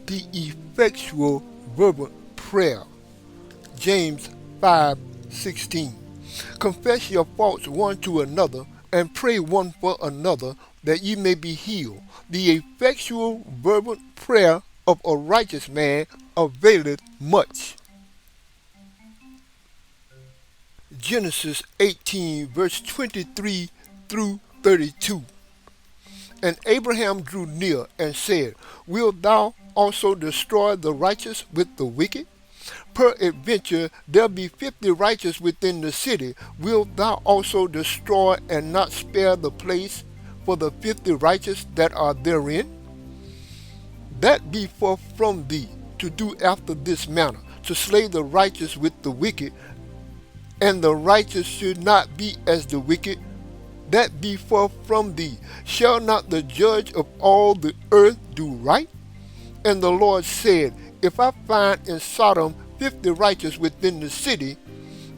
the effectual fervent prayer. James 5:16. Confess your faults one to another, and pray one for another, that ye may be healed. The effectual fervent prayer of a righteous man availeth much. Genesis 18, verse 23 through 32. And Abraham drew near and said, Wilt thou also destroy the righteous with the wicked? Peradventure there be 50 righteous within the city. Wilt thou also destroy and not spare the place for the 50 righteous that are therein? That be far from thee to do after this manner, to slay the righteous with the wicked, and the righteous should not be as the wicked. That be far from thee. Shall not the judge of all the earth do right? And the Lord said, If I find in Sodom 50 righteous within the city,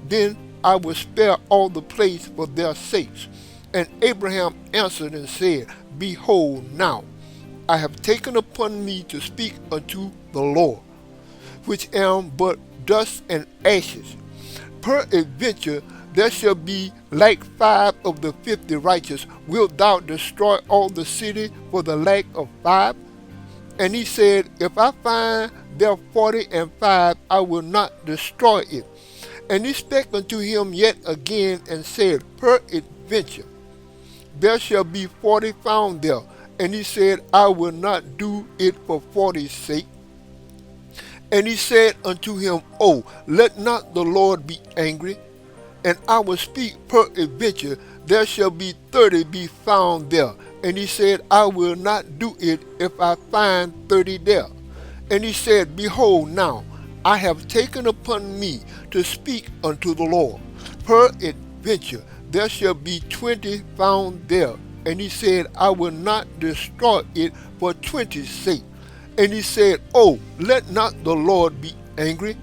then I will spare all the place for their sakes. And Abraham answered and said, Behold, now I have taken upon me to speak unto the Lord, which am but dust and ashes. Peradventure there shall be like 5 of the 50 righteous. Wilt thou destroy all the city for the lack of 5? And he said, If I find there 45, I will not destroy it. And he spake unto him yet again and said, Peradventure there shall be 40 found there. And he said, I will not do it for 40's sake. And he said unto him, Oh, let not the Lord be angry, and I will speak. Peradventure there shall be 30 be found there. And he said, I will not do it if I find 30 there. And he said, Behold, now I have taken upon me to speak unto the Lord. Peradventure there shall be 20 found there. And he said, I will not destroy it for 20's sake. And he said, Oh, let not the Lord be angry.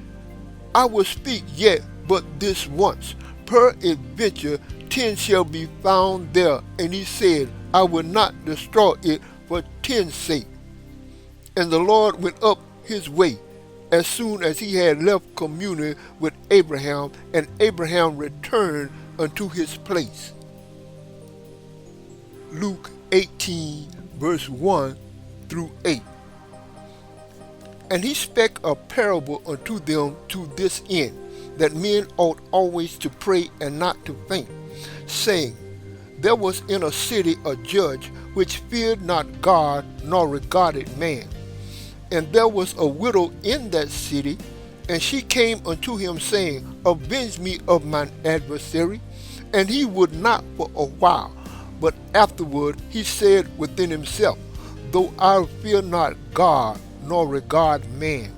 I will speak yet but this once. Peradventure 10 shall be found there. And he said, I will not destroy it for 10's sake. And the Lord went up his way as soon as he had left communing with Abraham, and Abraham returned unto his place. Luke 18, verse 1 through 8. And he spake a parable unto them to this end, that men ought always to pray and not to faint, saying, There was in a city a judge which feared not God nor regarded man. And there was a widow in that city, and she came unto him, saying, Avenge me of mine adversary. And he would not for a while. But afterward he said within himself, Though I fear not God nor regard man,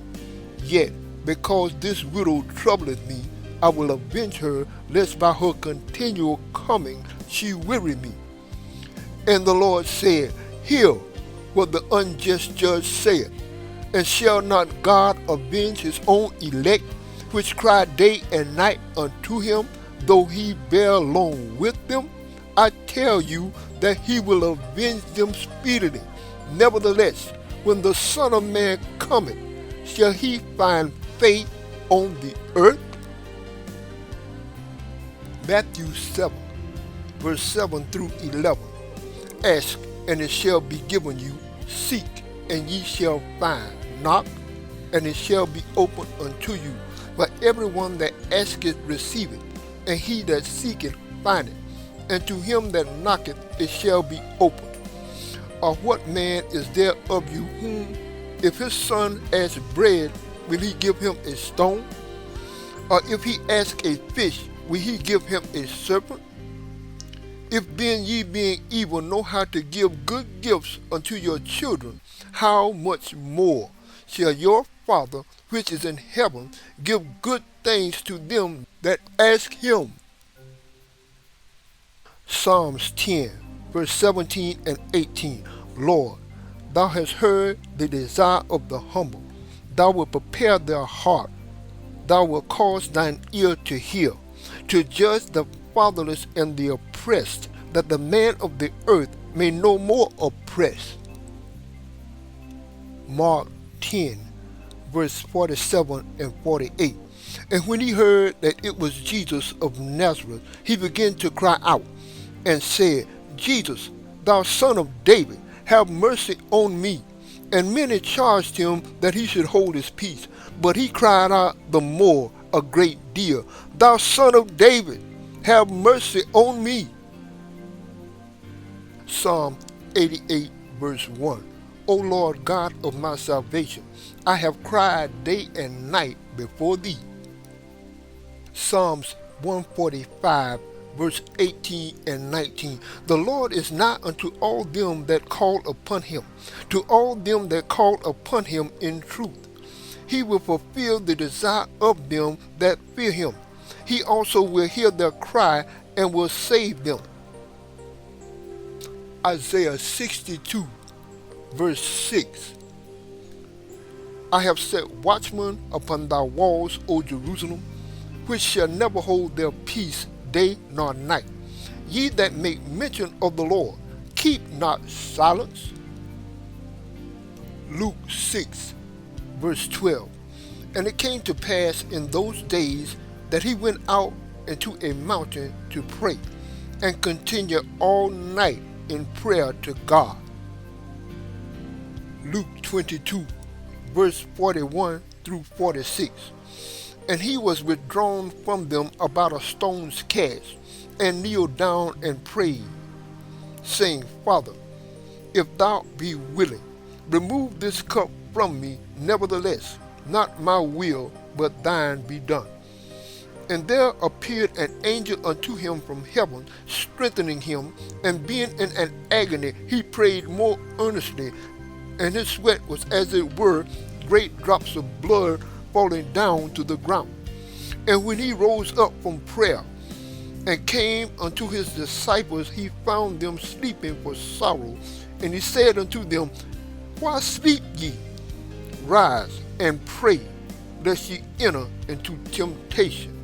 yet because this widow troubleth me, I will avenge her, lest by her continual coming she weary me. And the Lord said, Hear what the unjust judge saith. And shall not God avenge his own elect, which cry day and night unto him, though he bear long with them? I tell you that he will avenge them speedily. Nevertheless, when the Son of Man cometh, shall he find faith on the earth? Matthew 7, verse 7 through 11. Ask, and it shall be given you. Seek, and ye shall find. Knock, and it shall be opened unto you. For everyone that asketh receiveth, and he that seeketh findeth, and to him that knocketh it shall be opened. Or what man is there of you whom, if his son ask bread, will he give him a stone? Or if he ask a fish, will he give him a serpent? If then ye being evil know how to give good gifts unto your children, how much more shall your Father which is in heaven give good things to them that ask him? Psalms 10, verse 17 and 18. Lord, thou hast heard the desire of the humble. Thou wilt prepare their heart. Thou wilt cause thine ear to hear, to judge the fatherless and the oppressed, that the man of the earth may no more oppress. Mark 10, verse 47 and 48. And when he heard that it was Jesus of Nazareth, he began to cry out and said, Jesus, thou son of David, have mercy on me. And many charged him that he should hold his peace. But he cried out the more a great deal, Thou son of David, have mercy on me. Psalm 88, verse 1. O Lord God of my salvation, I have cried day and night before thee. Psalms 145, verse 18 and 19. The Lord is nigh unto all them that call upon him, to all them that call upon him in truth. He will fulfill the desire of them that fear him. He also will hear their cry and will save them. Isaiah 62, verse 6. I have set watchmen upon thy walls, O Jerusalem, which shall never hold their peace day nor night. Ye that make mention of the Lord, keep not silence. Luke 6, verse 12. And it came to pass in those days that he went out into a mountain to pray, and continued all night in prayer to God. Luke 22, verse 41 through 46. And he was withdrawn from them about a stone's cast, and kneeled down and prayed, saying, Father, if thou be willing, remove this cup from me. Nevertheless, not my will, but thine be done. And there appeared an angel unto him from heaven, strengthening him. And being in an agony, he prayed more earnestly, and his sweat was as it were great drops of blood falling down to the ground. And when he rose up from prayer, and came unto his disciples, he found them sleeping for sorrow. And he said unto them, Why sleep ye? Rise and pray, lest ye enter into temptation.